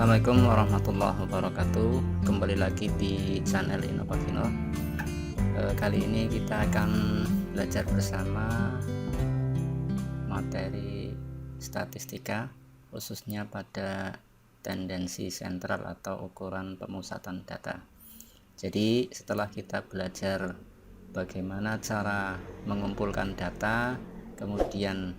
Assalamualaikum warahmatullahi wabarakatuh. Kembali lagi di channel Innovavino. Kali ini kita akan belajar bersama materi statistika, khususnya pada tendensi sentral atau ukuran pemusatan data. Jadi setelah kita belajar bagaimana cara mengumpulkan data, kemudian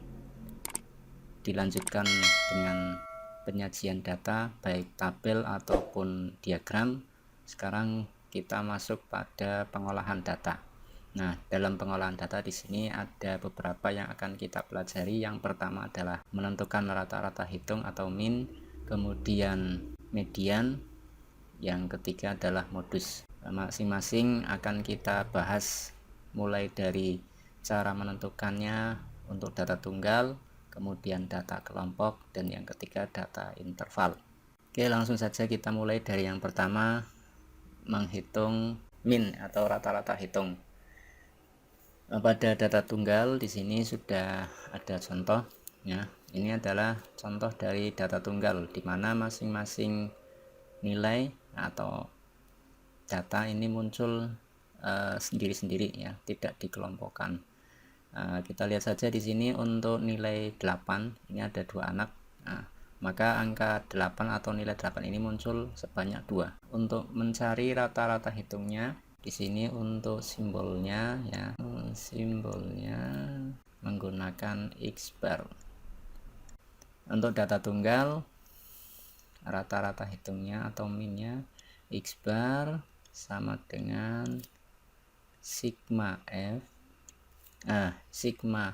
dilanjutkan dengan penyajian data baik tabel ataupun diagram. Sekarang kita masuk pada pengolahan data. Nah, dalam pengolahan data di sini ada beberapa yang akan kita pelajari. Yang pertama adalah menentukan rata-rata hitung atau min, kemudian median, yang ketiga adalah modus. Masing-masing akan kita bahas mulai dari cara menentukannya untuk data tunggal, kemudian data kelompok, dan yang ketiga data interval. Oke, langsung saja kita mulai dari yang pertama, menghitung min atau rata-rata hitung. Pada data tunggal di sini sudah ada contoh ya. Ini adalah contoh dari data tunggal di mana masing-masing nilai atau data ini muncul sendiri-sendiri ya, tidak dikelompokkan. Kita lihat saja di sini untuk nilai 8 ini ada dua anak. Maka angka 8 atau nilai 8 ini muncul sebanyak 2. Untuk mencari rata-rata hitungnya di sini untuk simbolnya ya, simbolnya menggunakan X bar. Untuk data tunggal rata-rata hitungnya atau minnya X bar sama dengan sigma F sigma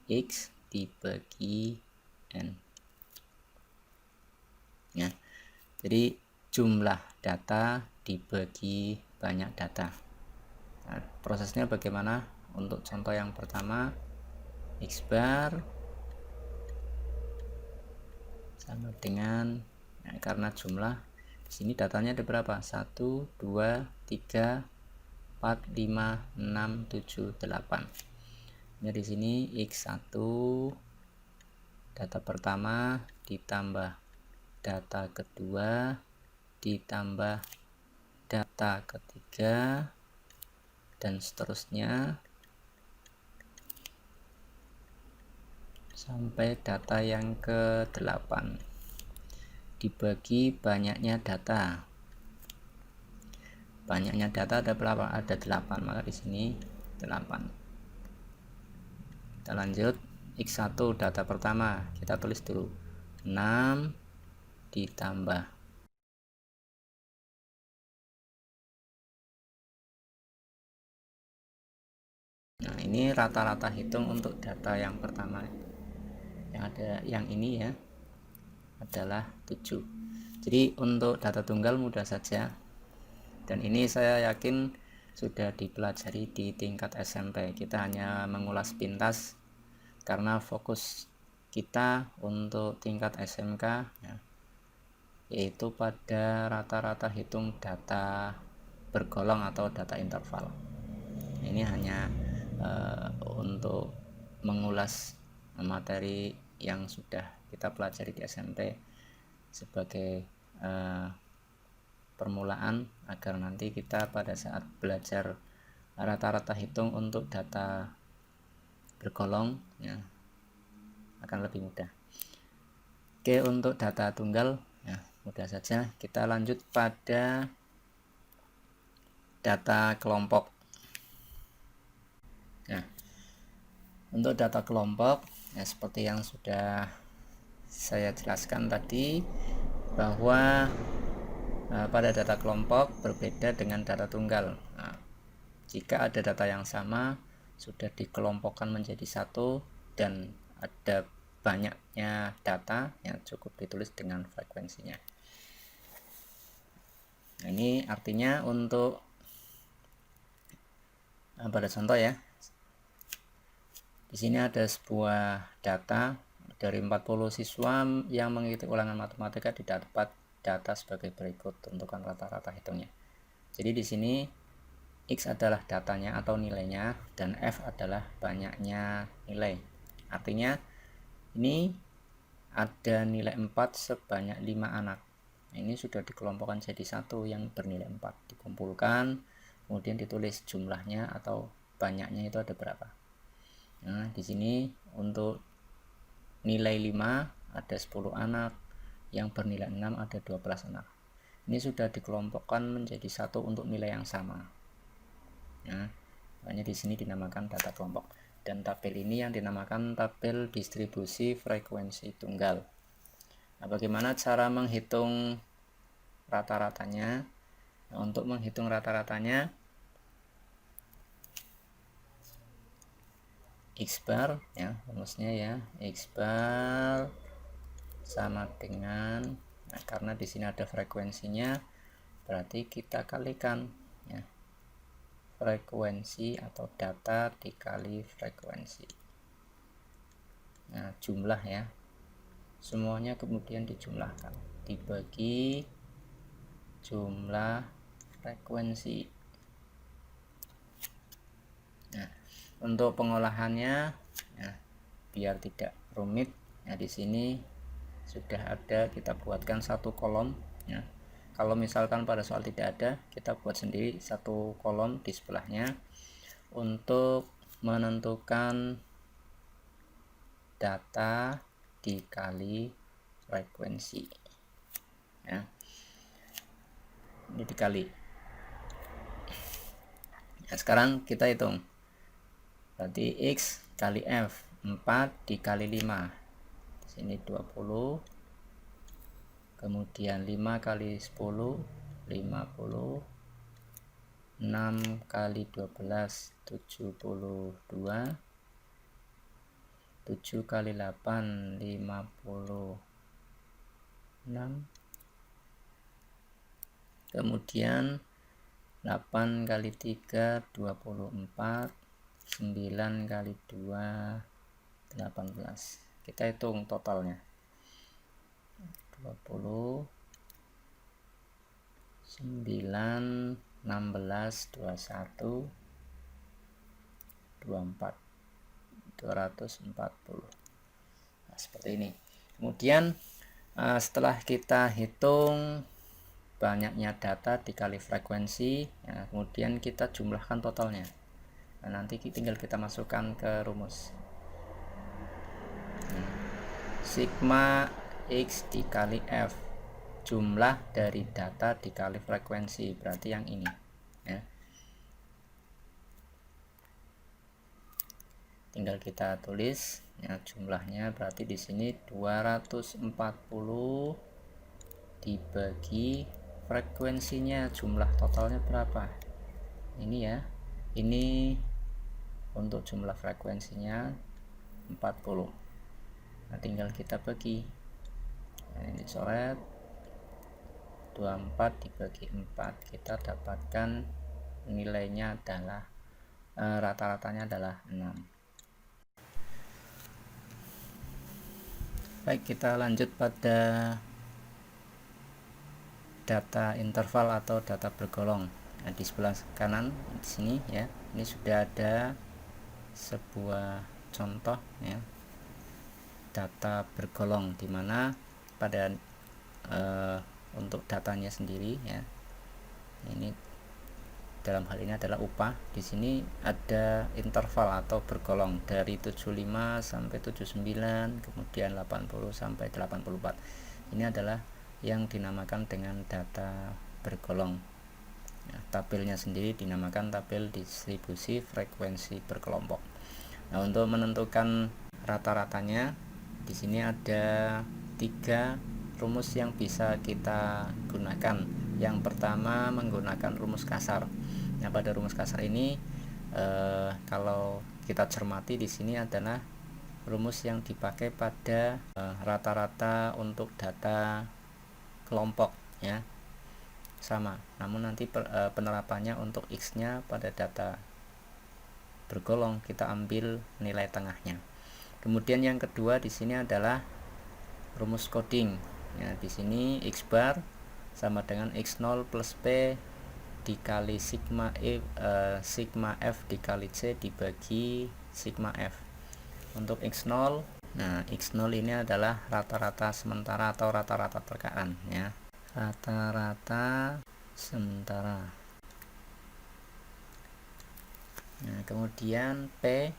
X dibagi N ya. Jadi jumlah data dibagi banyak data. Nah, prosesnya bagaimana? Untuk contoh yang pertama, X bar sama dengan karena jumlah di sini datanya ada berapa? 1 2 3 4 5 6 7 8. Nah, di sini X1 data pertama ditambah data kedua ditambah data ketiga dan seterusnya sampai data yang ke-8 dibagi banyaknya data. Banyaknya data ada berapa? Ada 8, maka di sini 8. Kita lanjut, X1 data pertama kita tulis dulu 6 ditambah nah ini rata-rata hitung untuk data yang pertama yang ada yang ini ya adalah 7. Jadi untuk data tunggal mudah saja, dan ini saya yakin sudah dipelajari di tingkat SMP. Kita hanya mengulas pintas karena fokus kita untuk tingkat SMK ya, yaitu pada rata-rata hitung data bergolong atau data interval. Ini hanya untuk mengulas materi yang sudah kita pelajari di SMP sebagai permulaan agar nanti kita pada saat belajar rata-rata hitung untuk data bergolong ya akan lebih mudah. Oke, untuk data tunggal ya mudah saja. Kita lanjut pada data kelompok. Nah, untuk data kelompok ya seperti yang sudah saya jelaskan tadi bahwa pada data kelompok berbeda dengan data tunggal. Nah, jika ada data yang sama sudah dikelompokkan menjadi satu dan ada banyaknya data yang cukup ditulis dengan frekuensinya. Nah, ini artinya untuk pada contoh ya. Di sini ada sebuah data dari 40 siswa yang mengikuti ulangan matematika didapat data sebagai berikut, tentukan rata-rata hitungnya. Jadi di sini X adalah datanya atau nilainya dan F adalah banyaknya nilai. Artinya ini ada nilai 4 sebanyak 5 anak. ini sudah dikelompokkan jadi satu yang bernilai 4, dikumpulkan kemudian ditulis jumlahnya atau banyaknya itu ada berapa. Nah di sini untuk nilai 5 ada 10 anak, yang bernilai 6 ada 12 anak. Ini sudah dikelompokkan menjadi satu untuk nilai yang sama. Nah, makanya di sini dinamakan data kelompok. Dan tabel ini yang dinamakan tabel distribusi frekuensi tunggal. Nah, bagaimana cara menghitung rata-ratanya? Nah, untuk menghitung rata-ratanya, X bar ya, rumusnya ya, X bar sama dengan, nah, karena di sini ada frekuensinya, berarti kita kalikan ya, frekuensi atau data dikali frekuensi. Nah, jumlah ya, semuanya kemudian dijumlahkan dibagi jumlah frekuensi. Nah, untuk pengolahannya ya, biar tidak rumit ya, di sini sudah ada, kita buatkan satu kolom ya. Kalau misalkan pada soal tidak ada, kita buat sendiri satu kolom di sebelahnya untuk menentukan data dikali frekuensi ya. Ini dikali. Nah, sekarang kita hitung. Berarti X kali F 4 dikali 5. Di sini 20. Kemudian 5 kali 10 50. 6 kali 12 72. 7 kali 8 56. Kemudian 8 kali 3 24. 9 kali 2 18. Kita hitung totalnya. 20 9 16 21 24 240. Nah, seperti ini. Kemudian setelah kita hitung banyaknya data dikali frekuensi ya, kemudian kita jumlahkan totalnya. Nah, nanti tinggal kita masukkan ke rumus. Sigma X dikali F, jumlah dari data dikali frekuensi, berarti yang ini ya. Tinggal kita tulis ya, jumlahnya berarti di sini 240 dibagi frekuensinya, jumlah totalnya berapa ini ya. Ini untuk jumlah frekuensinya 40. Nah, tinggal kita bagi. Nah, ini coret 24 dibagi 4, kita dapatkan nilainya adalah rata-ratanya adalah 6. Baik, kita lanjut pada data interval atau data bergolong. Nah, di sebelah kanan di sini ya, ini sudah ada sebuah contoh ya, data bergolong, dimana pada untuk datanya sendiri ya, ini dalam hal ini adalah upah. Di sini ada interval atau bergolong dari 75 sampai 79, kemudian 80 sampai 84. Ini adalah yang dinamakan dengan data bergolong. Nah, tabelnya sendiri dinamakan tabel distribusi frekuensi berkelompok. Nah, untuk menentukan rata-ratanya, di sini ada 3 rumus yang bisa kita gunakan. Yang pertama menggunakan rumus kasar. Nah, pada rumus kasar ini kalau kita cermati di sini adalah rumus yang dipakai pada rata-rata untuk data kelompok ya, sama, namun nanti penerapannya untuk X nya pada data bergolong kita ambil nilai tengahnya. Kemudian yang kedua di sini adalah rumus coding ya, di sini X bar sama dengan X0 plus P dikali sigma F dikali C dibagi sigma F. Untuk X0, nah X0 ini adalah rata-rata sementara atau rata-rata perkaan ya. rata-rata sementara. Nah, kemudian P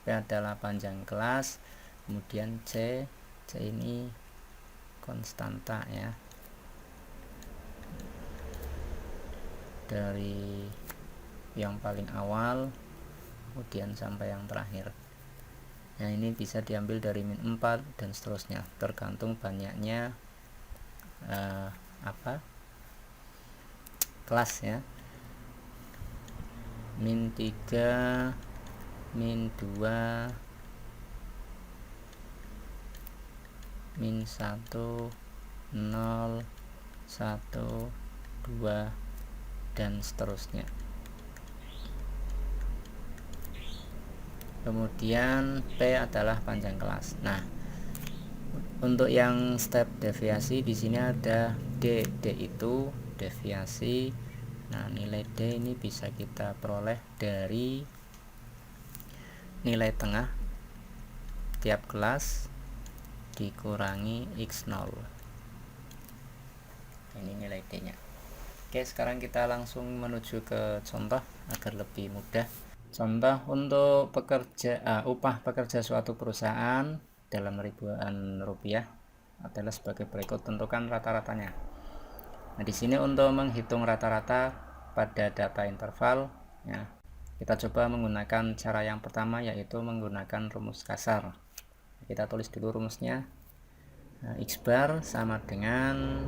adalah panjang kelas, kemudian C ini konstanta ya, dari yang paling awal kemudian sampai yang terakhir. Nah, ini bisa diambil dari min 4 dan seterusnya, tergantung banyaknya kelas ya. Min 3, min 2, min 1, 0, 1, 2 dan seterusnya. Kemudian P adalah panjang kelas. Nah, untuk yang step deviasi di sini ada D. D itu deviasi. Nah, nilai D ini bisa kita peroleh dari nilai tengah tiap kelas dikurangi X0. Ini nilai D nya. Oke, sekarang kita langsung menuju ke contoh agar lebih mudah. Contoh untuk upah pekerja suatu perusahaan dalam ribuan rupiah adalah sebagai berikut. Tentukan rata-ratanya. Nah, di sini untuk menghitung rata-rata pada data interval ya, kita coba menggunakan cara yang pertama, yaitu menggunakan rumus kasar. Kita tulis dulu rumusnya. Nah, X bar sama dengan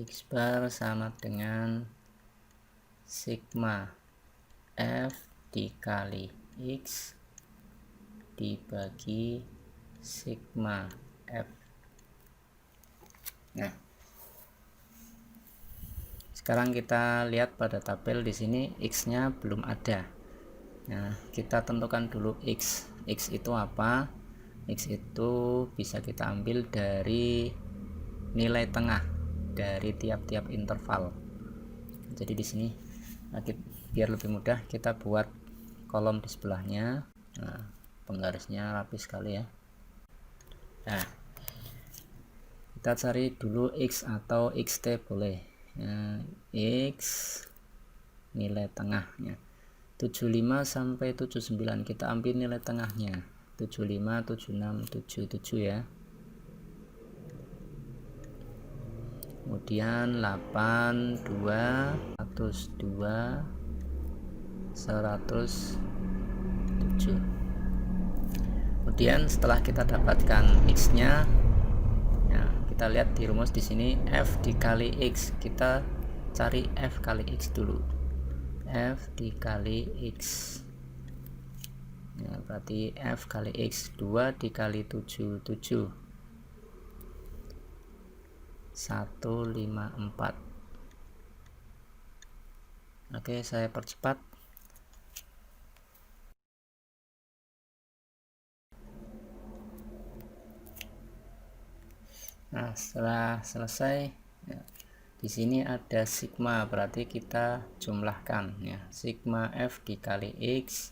X bar sama dengan sigma F dikali X dibagi sigma F. Nah, sekarang kita lihat pada tabel di sini X-nya belum ada. Nah, kita tentukan dulu X. X itu apa? X itu bisa kita ambil dari nilai tengah dari tiap-tiap interval. Jadi di sini biar lebih mudah kita buat kolom di sebelahnya. Nah, penggarisnya rapi sekali ya. Nah, kita cari dulu X atau XT boleh. Nah, X nilai tengahnya 75 sampai 79, kita ambil nilai tengahnya 75, 76, 77 ya. Kemudian 8, 2, 102, 107. Kemudian setelah kita dapatkan X nya ya, kita lihat di rumus di sini F dikali X. Kita cari F kali X dulu. F dikali X ya, berarti F kali X 2 dikali 7, 7, 154. Oke, saya percepat. Nah, setelah selesai ya, di sini ada sigma, berarti kita jumlahkan ya, sigma F dikali X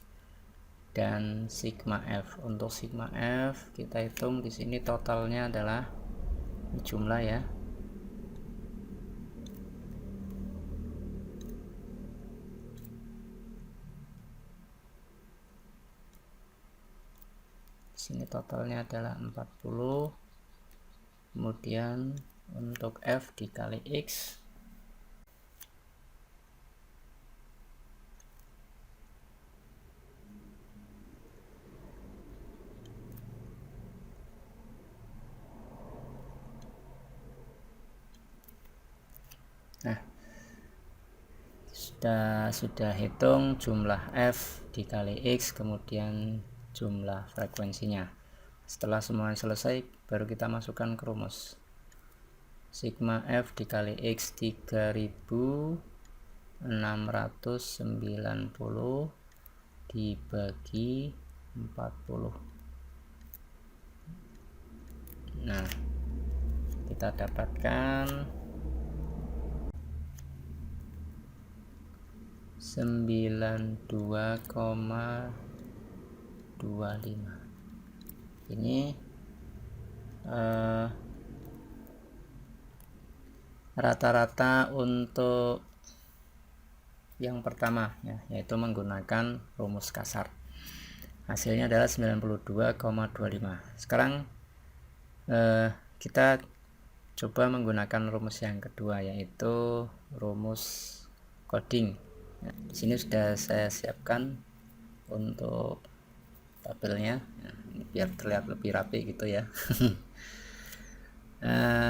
dan sigma F. Untuk sigma F kita hitung di sini totalnya adalah jumlah ya. Sini totalnya adalah 40. Kemudian untuk F dikali X nah, sudah hitung jumlah F dikali X, kemudian jumlah frekuensinya. Setelah semuanya selesai, baru kita masukkan ke rumus. Sigma F dikali X 3690 dibagi 40. Nah, kita dapatkan 92,25. Ini rata-rata untuk yang pertama ya, yaitu menggunakan rumus kasar. Hasilnya adalah 92,25. Sekarang kita coba menggunakan rumus yang kedua, yaitu rumus coding. Nah, di sini sudah saya siapkan untuk tabelnya, nah, biar terlihat lebih rapi gitu ya.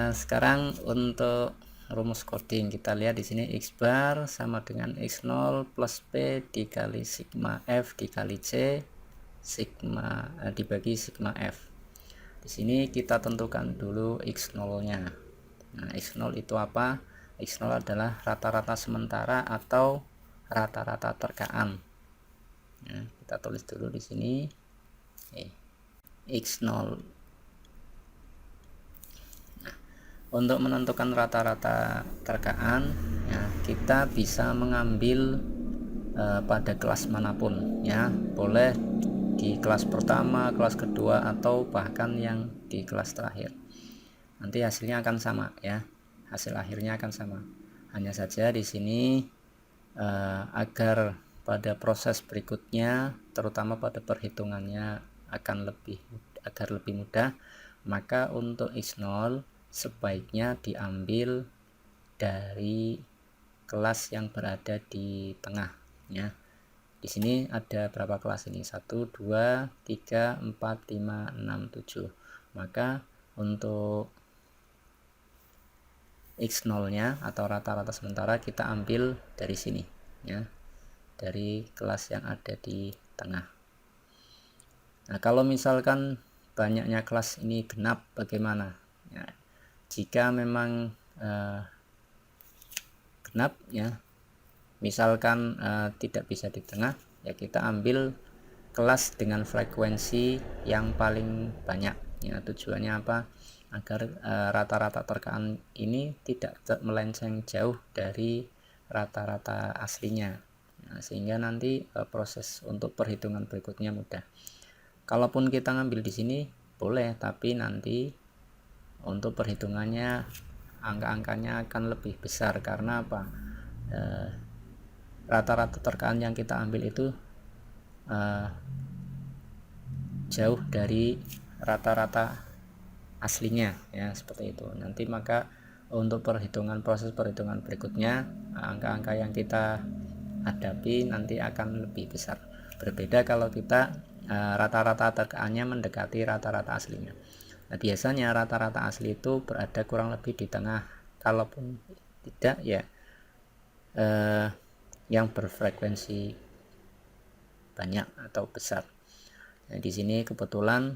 Sekarang untuk rumus coding, kita lihat di sini x bar sama dengan x0 plus p dikali sigma f dikali c sigma dibagi sigma f. Di sini kita tentukan dulu x0-nya. Nah, x0 itu apa? X0 adalah rata-rata sementara atau rata-rata terkaan. Nah, kita tulis dulu di sini x0. Nah, untuk menentukan rata-rata terkaan, ya, kita bisa mengambil pada kelas manapun, ya, boleh di kelas pertama, kelas kedua, atau bahkan yang di kelas terakhir. Nanti hasilnya akan sama, ya, hasil akhirnya akan sama. Hanya saja di sini agar pada proses berikutnya, terutama pada perhitungannya agar lebih mudah, maka untuk x0 sebaiknya diambil dari kelas yang berada di tengah, ya. Di sini ada berapa kelas ini? 1, 2, 3, 4, 5, 6, 7. Maka untuk x0-nya atau rata-rata sementara kita ambil dari sini, ya, dari kelas yang ada di tengah. Nah, kalau misalkan banyaknya kelas ini genap, bagaimana? Ya, jika memang genap, ya, misalkan tidak bisa di tengah, ya kita ambil kelas dengan frekuensi yang paling banyak, ya. Tujuannya apa? Agar rata-rata terkaan ini tidak melenceng jauh dari rata-rata aslinya, nah, sehingga nanti proses untuk perhitungan berikutnya mudah. Kalaupun kita ngambil di sini boleh, tapi nanti untuk perhitungannya angka-angkanya akan lebih besar. Karena apa? Rata-rata terkaan yang kita ambil itu jauh dari rata-rata aslinya, ya, seperti itu. Nanti maka untuk proses perhitungan berikutnya, angka-angka yang kita hadapi nanti akan lebih besar. Berbeda kalau kita rata-rata terkaannya mendekati rata-rata aslinya. Nah, biasanya rata-rata asli itu berada kurang lebih di tengah. Kalaupun tidak, ya yang berfrekuensi banyak atau besar. Nah, di sini kebetulan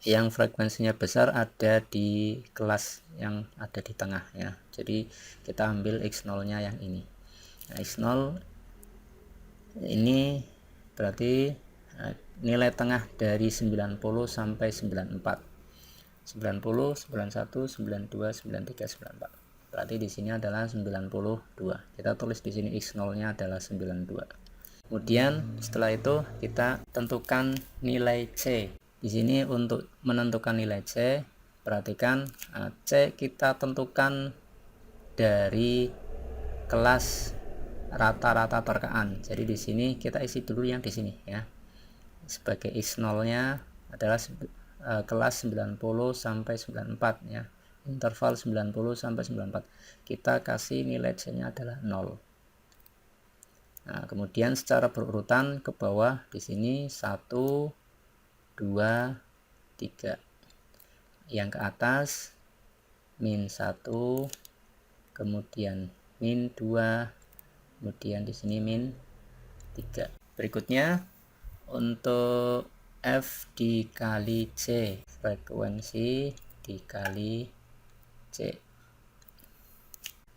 yang frekuensinya besar ada di kelas yang ada di tengah, ya. Jadi kita ambil x0-nya yang ini. Nah, x0 ini berarti nilai tengah dari 90 sampai 94. 90, 91, 92, 93, 94. Berarti di sini adalah 92. Kita tulis di sini x0-nya adalah 92. Kemudian setelah itu kita tentukan nilai C. Di sini untuk menentukan nilai C, perhatikan C kita tentukan dari kelas rata-rata terkaan. Jadi di sini kita isi dulu yang di sini, ya. Sebagai x0-nya adalah kelas 90 sampai 94, ya. Interval 90 sampai 94. Kita kasih nilai C-nya adalah 0. Nah, kemudian secara berurutan ke bawah di sini 1, 2, 3. Yang ke atas min 1, kemudian min 2, kemudian di sini min 3. Berikutnya untuk F dikali C, frekuensi dikali C.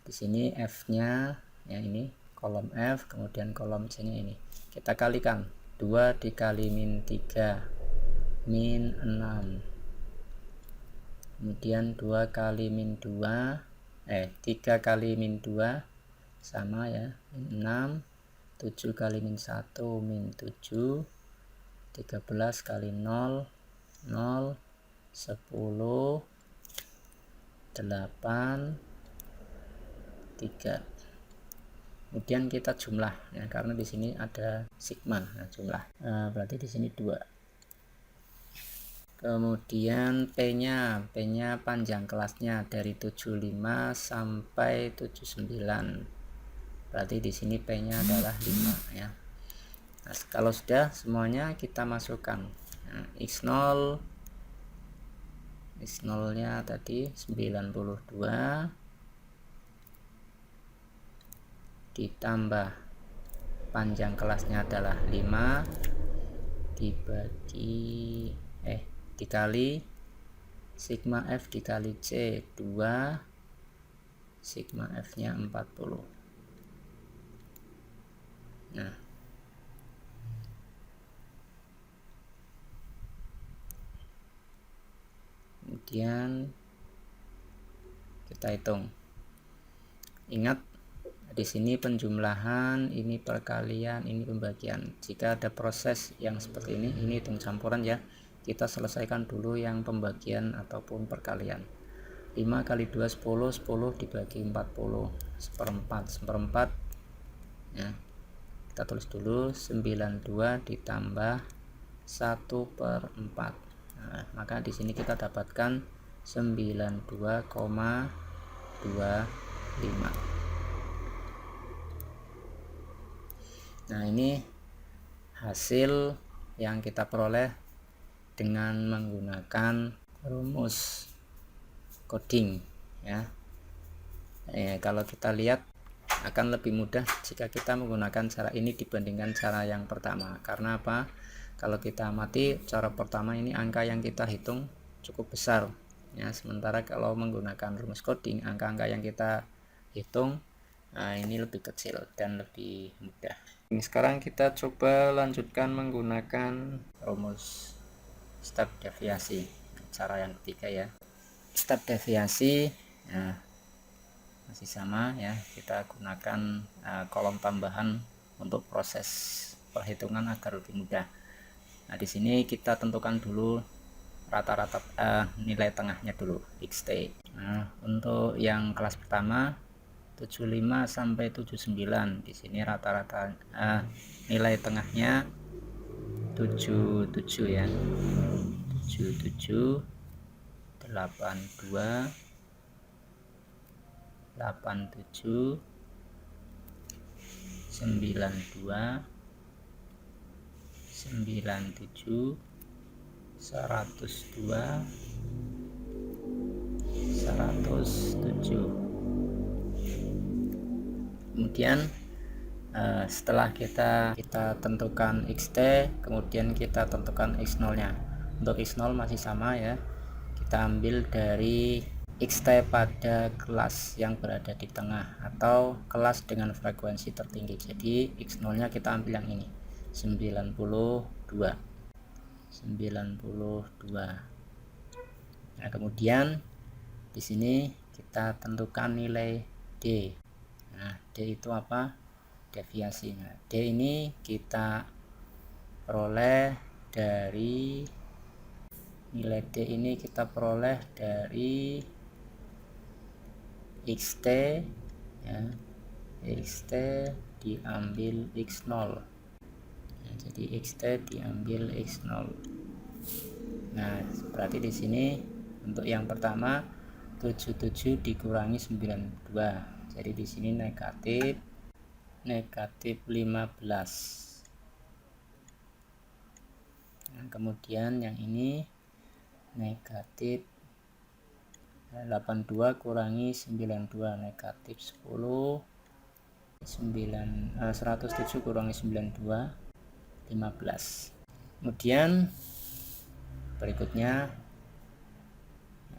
Di sini F-nya, ya, ini kolom F, kemudian kolom C-nya ini. Kita kalikan 2 dikali min 3 min 6. Kemudian 2 kali min 2 3 kali min 2 sama ya, min 6, 7 kali min 1 min 7, 13 kali 0 0, 10, 8, 3. Kemudian kita jumlah ya, karena di sini ada sigma. Nah, jumlah berarti di sini 2. Kemudian P-nya panjang kelasnya dari 75 sampai 79. Berarti di sini P-nya adalah 5 ya. Nah, kalau sudah semuanya kita masukkan. Nah, X0 nya tadi 92 ditambah panjang kelasnya adalah 5 dikali sigma F dikali C 2, sigma F nya 40. Nah, kemudian kita hitung. Ingat, di sini penjumlahan, ini perkalian, ini pembagian. Jika ada proses yang seperti ini hitung campuran ya, kita selesaikan dulu yang pembagian ataupun perkalian. 5 kali 2 10, 10 dibagi 40, seperempat ya. Kita tulis dulu 92 ditambah 1/4. Nah, maka di sini kita dapatkan 92,25. Nah, ini hasil yang kita peroleh dengan menggunakan rumus coding ya. Kalau kita lihat akan lebih mudah jika kita menggunakan cara ini dibandingkan cara yang pertama. Karena apa? Kalau kita amati cara pertama ini angka yang kita hitung cukup besar ya, sementara kalau menggunakan rumus coding angka-angka yang kita hitung ini lebih kecil dan lebih mudah. Ini sekarang kita coba lanjutkan menggunakan rumus step deviasi, cara yang ketiga ya. Step deviasi ya, masih sama ya, kita gunakan kolom tambahan untuk proses perhitungan agar lebih mudah. Nah, di sini kita tentukan dulu rata-rata nilai tengahnya dulu, xt. Nah, untuk yang kelas pertama 75 sampai 79, di sini rata-rata nilai tengahnya 77 ya. 77, 82, 87, 92, 97, 102, 107. Kemudian setelah kita tentukan xt, kemudian kita tentukan x0 nya. Untuk x0 masih sama ya, kita ambil dari xt pada kelas yang berada di tengah atau kelas dengan frekuensi tertinggi. Jadi x0 nya kita ambil yang ini 92. Nah, kemudian di sini kita tentukan nilai D. Nah, D itu apa? Deviasi. Nah, D ini kita peroleh dari nilai D ini kita peroleh dari xt ya. Xt diambil x0. Nah, jadi xt diambil x0. Nah, berarti di sini untuk yang pertama 77 dikurangi 92. Jadi di sini negatif 15. Nah, kemudian yang ini negatif 82 kurangi 92, negatif 10. 107 kurangi 92, 15. Kemudian berikutnya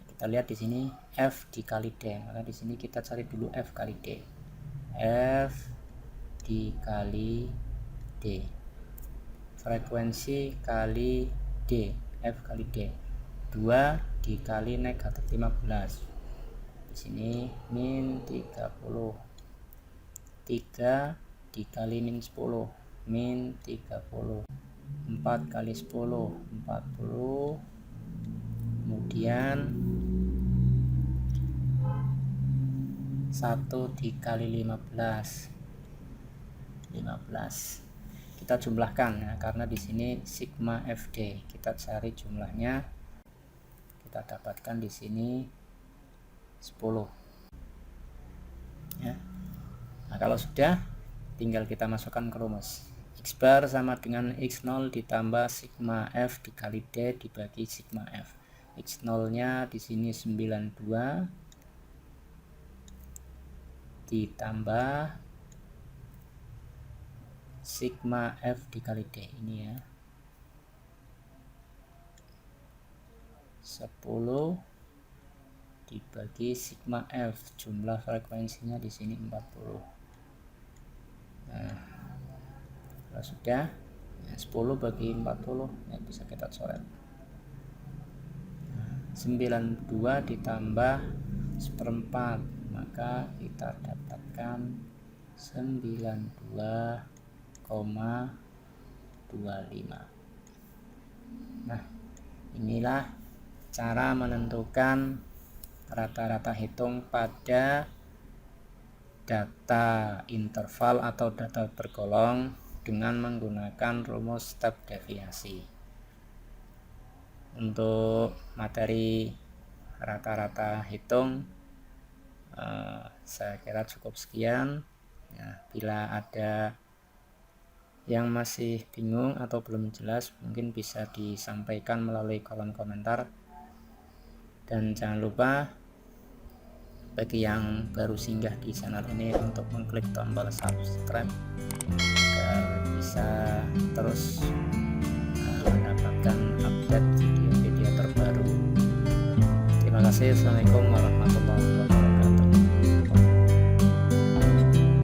kita lihat di sini F dikali D, maka di sini kita cari dulu F kali D. F dikali D, frekuensi kali D, F kali D, 2 dikali negatif 15, di sini min 30. 3 dikali min 10, min 30. 4 kali 10, 40. Kemudian 1 dikali 15, 15. Kita jumlahkan ya, karena di sini sigma FD. Kita cari jumlahnya. Kita dapatkan di sini 10. Ya. Nah, kalau sudah, tinggal kita masukkan ke rumus. X bar sama dengan X0 ditambah sigma F dikali D dibagi sigma F. X0 nya di sini 92 ditambah sigma F dikali D ini ya, 10 dibagi sigma F, jumlah frekuensinya di sini 40. Nah, kalau sudah ya, 10 bagi 40 ya, bisa kita coret. 92 ditambah 1/4, maka kita dapatkan 92,25. Nah, inilah cara menentukan rata-rata hitung pada data interval atau data bergolong dengan menggunakan rumus step deviasi. Untuk materi rata-rata hitung saya kira cukup sekian ya. Bila ada yang masih bingung atau belum jelas, mungkin bisa disampaikan melalui kolom komentar. Dan jangan lupa bagi yang baru singgah di channel ini untuk mengklik tombol subscribe agar bisa terus mendapatkan update video-video terbaru. Terima kasih. Assalamualaikum warahmatullahi wabarakatuh.